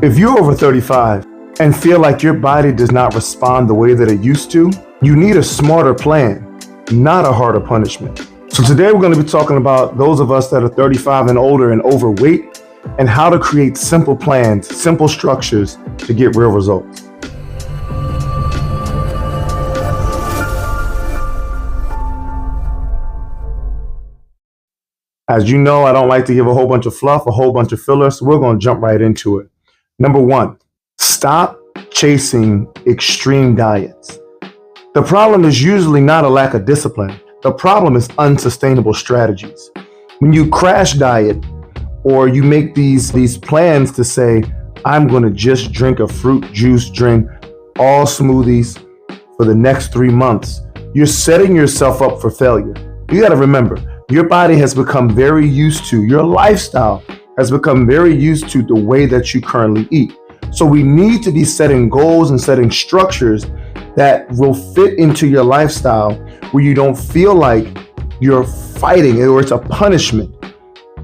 If you're over 35 and feel like your body does not respond the way that it used to, you need a smarter plan, not a harder punishment. So today we're going to be talking about those of us that are 35 and older and overweight and how to create simple plans, simple structures to get real results. As you know, I don't like to give a whole bunch of fluff, a whole bunch of fillers, so we're going to jump right into it. Number one, stop chasing extreme diets. The problem is usually not a lack of discipline. The problem is unsustainable strategies. When you crash diet or you make these plans to say, I'm going to just drink a fruit juice drink, all smoothies for the next 3 months, you're setting yourself up for failure. You got to remember, your body has become very used to, your lifestyle has become very used to the way that you currently eat. So we need to be setting goals and setting structures that will fit into your lifestyle where you don't feel like you're fighting or it's a punishment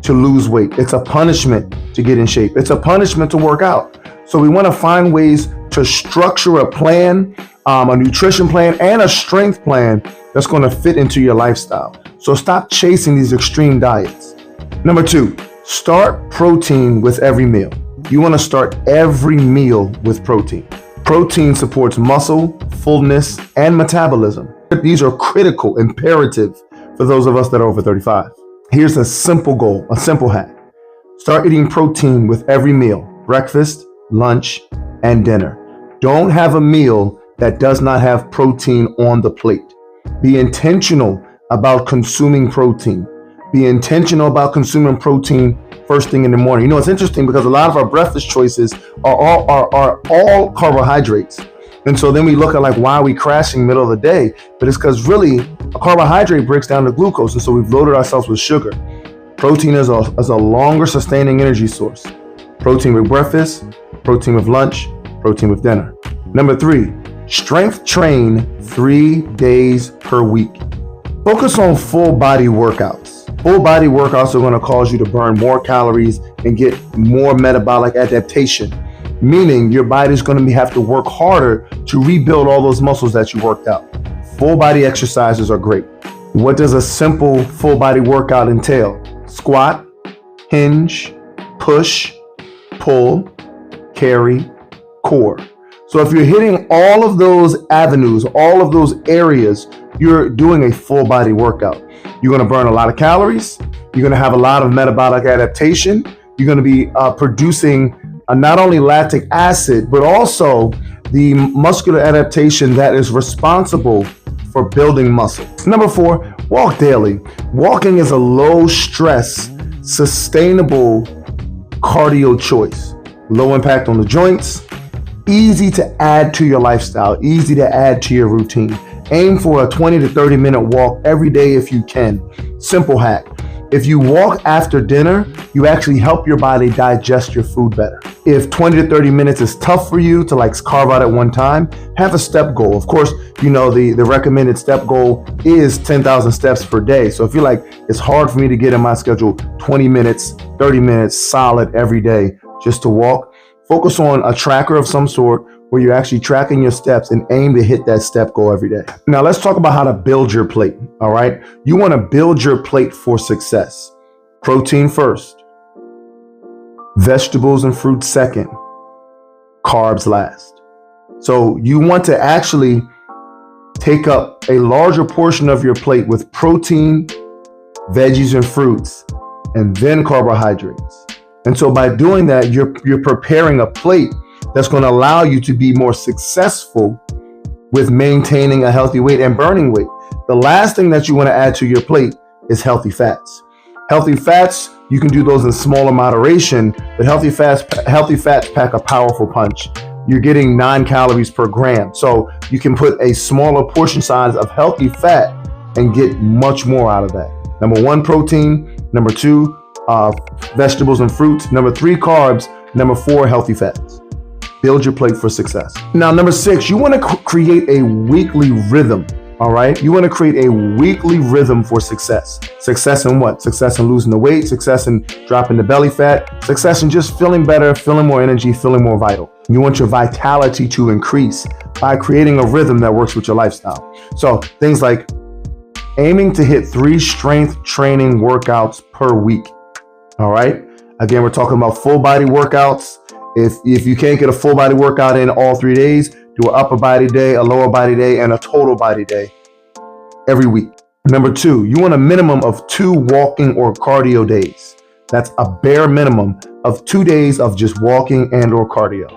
to lose weight. It's a punishment to get in shape. It's a punishment to work out. So we want to find ways to structure a plan, a nutrition plan and a strength plan that's going to fit into your lifestyle. So stop chasing these extreme diets. Number two, start protein with every meal. You want to start every meal with protein. Protein supports muscle, fullness, and metabolism. These are critical, imperative for those of us that are over 35. Here's a simple goal, a simple hack. Start eating protein with every meal, breakfast, lunch, and dinner. Don't have a meal that does not have protein on the plate. Be intentional about consuming protein. Be intentional about consuming protein first thing in the morning. You know, it's interesting because a lot of our breakfast choices are all carbohydrates. And so then we look at like, why are we crashing middle of the day? But it's because really a carbohydrate breaks down to glucose. And so we've loaded ourselves with sugar. Protein is a longer sustaining energy source. Protein with breakfast, protein with lunch, protein with dinner. Number three, strength train 3 days per week. Focus on full body workouts. Full body workouts are going to cause you to burn more calories and get more metabolic adaptation, meaning your body's going to have to work harder to rebuild all those muscles that you worked out. Full body exercises are great. What does a simple full body workout entail? Squat, hinge, push, pull, carry, core. So if you're hitting all of those avenues, all of those areas, you're doing a full body workout. You're going to burn a lot of calories. You're going to have a lot of metabolic adaptation. You're going to be producing not only lactic acid, but also the muscular adaptation that is responsible for building muscle. Number four, walk daily. Walking is a low stress, sustainable cardio choice. Low impact on the joints, easy to add to your lifestyle, easy to add to your routine. Aim for a 20 to 30 minute walk every day if you can. Simple hack. If you walk after dinner, you actually help your body digest your food better. If 20 to 30 minutes is tough for you to like carve out at one time, have a step goal. Of course, you know, the recommended step goal is 10,000 steps per day. So if you're like, it's hard for me to get in my schedule 20 minutes, 30 minutes solid every day just to walk, focus on a tracker of some sort where you're actually tracking your steps and aim to hit that step goal every day. Now let's talk about how to build your plate, all right? You wanna build your plate for success. Protein first, vegetables and fruits second, carbs last. So you want to actually take up a larger portion of your plate with protein, veggies and fruits, and then carbohydrates. And so by doing that, you're preparing a plate that's going to allow you to be more successful with maintaining a healthy weight and burning weight. The last thing that you want to add to your plate is healthy fats. Healthy fats, you can do those in smaller moderation, but healthy fats pack a powerful punch. You're getting 9 calories per gram. So you can put a smaller portion size of healthy fat and get much more out of that. Number 1, protein. Number 2, vegetables and fruits. Number 3, carbs. Number 4, healthy fats. Build your plate for success. Now, number 6, you want to create a weekly rhythm. All right. You want to create a weekly rhythm for success. Success in what? Success in losing the weight, success in dropping the belly fat, success in just feeling better, feeling more energy, feeling more vital. You want your vitality to increase by creating a rhythm that works with your lifestyle. So things like aiming to hit 3 strength training workouts per week. All right. Again, we're talking about full body workouts. If you can't get a full body workout in all 3 days, do an upper body day, a lower body day, and a total body day every week. Number 2, you want a minimum of 2 walking or cardio days. That's a bare minimum of 2 days of just walking and or cardio.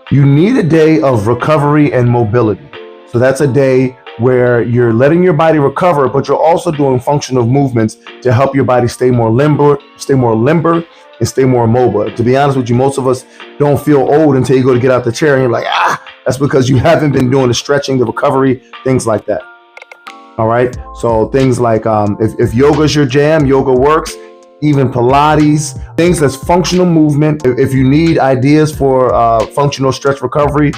You need a day of recovery and mobility. So that's a day where you're letting your body recover, but you're also doing functional movements to help your body stay more limber, and stay more mobile. To be honest with you, most of us don't feel old until you go to get out the chair and you're like, that's because you haven't been doing the stretching, the recovery, things like that. All right. So things like if yoga is your jam, yoga works, even Pilates, things that's functional movement. If you need ideas for functional stretch recovery,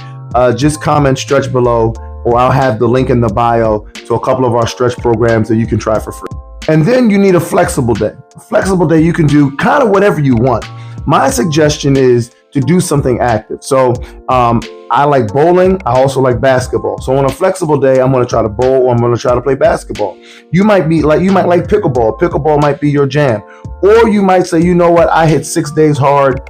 just comment stretch below, or I'll have the link in the bio to a couple of our stretch programs that you can try for free. And then you need a flexible day. A flexible day, you can do kind of whatever you want. My suggestion is to do something active. So I like bowling. I also like basketball. So on a flexible day, I'm going to try to bowl, or I'm going to try to play basketball. You might like pickleball. Pickleball might be your jam. Or you might say, you know what? I hit 6 days hard,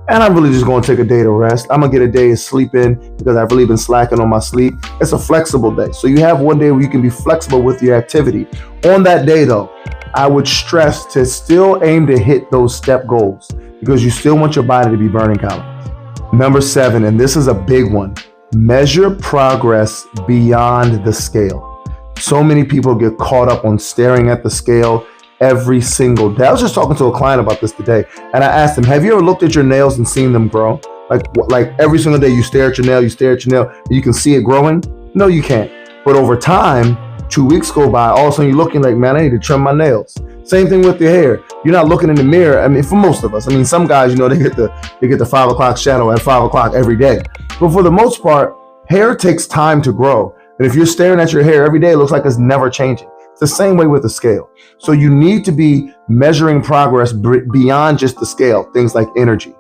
and I'm really just going to take a day to rest. I'm going to get a day of sleep in because I've really been slacking on my sleep. It's a flexible day. So you have one day where you can be flexible with your activity. On that day, though, I would stress to still aim to hit those step goals because you still want your body to be burning calories. Number 7, and this is a big one, measure progress beyond the scale. So many people get caught up on staring at the scale every single day. I was just talking to a client about this today, and I asked him, have you ever looked at your nails and seen them grow? Like every single day you stare at your nail, and you can see it growing? No, you can't. But over time, 2 weeks go by, all of a sudden you're looking like, man, I need to trim my nails. Same thing with your hair. You're not looking in the mirror. I mean, for most of us, some guys, they get the 5 o'clock shadow at 5 o'clock every day. But for the most part, hair takes time to grow. And if you're staring at your hair every day, it looks like it's never changing. It's the same way with the scale. So you need to be measuring progress beyond just the scale. Things like energy,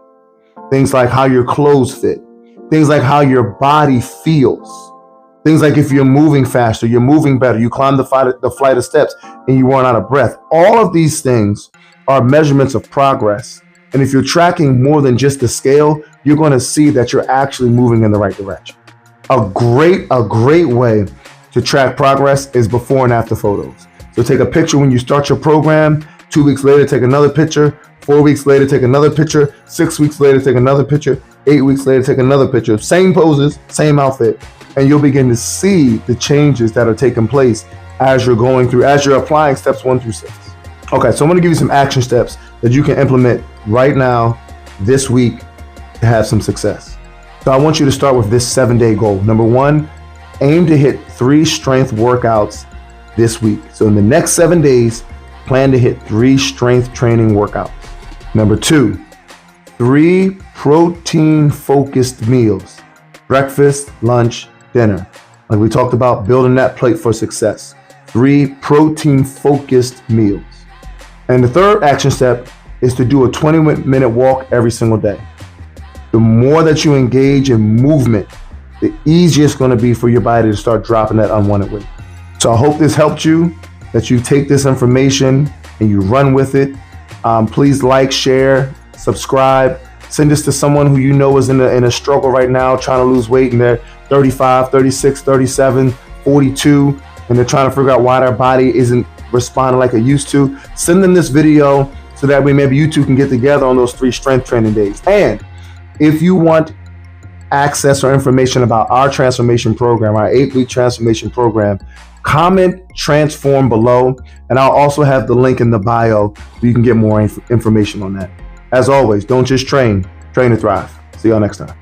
things like how your clothes fit, things like how your body feels. Things like if you're moving faster, you're moving better, you climb the flight of steps and you run out of breath. All of these things are measurements of progress. And if you're tracking more than just the scale, you're going to see that you're actually moving in the right direction. A great way to track progress is before and after photos. So take a picture when you start your program, 2 weeks later, take another picture, 4 weeks later, take another picture, 6 weeks later, take another picture, 8 weeks later, take another picture, same poses, same outfit. And you'll begin to see the changes that are taking place as you're applying steps 1 through 6. Okay, so I'm going to give you some action steps that you can implement right now, this week, to have some success. So I want you to start with this 7-day goal. Number 1, aim to hit 3 strength workouts this week. So in the next 7 days, plan to hit 3 strength training workouts. Number 2, 3 protein-focused meals, breakfast, lunch, dinner. Like we talked about, building that plate for success. 3 protein-focused meals. And the third action step is to do a 20-minute walk every single day. The more that you engage in movement, the easier it's going to be for your body to start dropping that unwanted weight. So I hope this helped you, that you take this information and you run with it. Please like, share, subscribe. Send this to someone who you know is in a struggle right now, trying to lose weight, and they're 35, 36, 37, 42, and they're trying to figure out why their body isn't responding like it used to. Send them this video so that way maybe you two can get together on those 3 strength training days. And if you want access or information about our transformation program, our 8-week transformation program, comment transform below, and I'll also have the link in the bio so you can get more information on that. As always, don't just train to thrive. See y'all next time.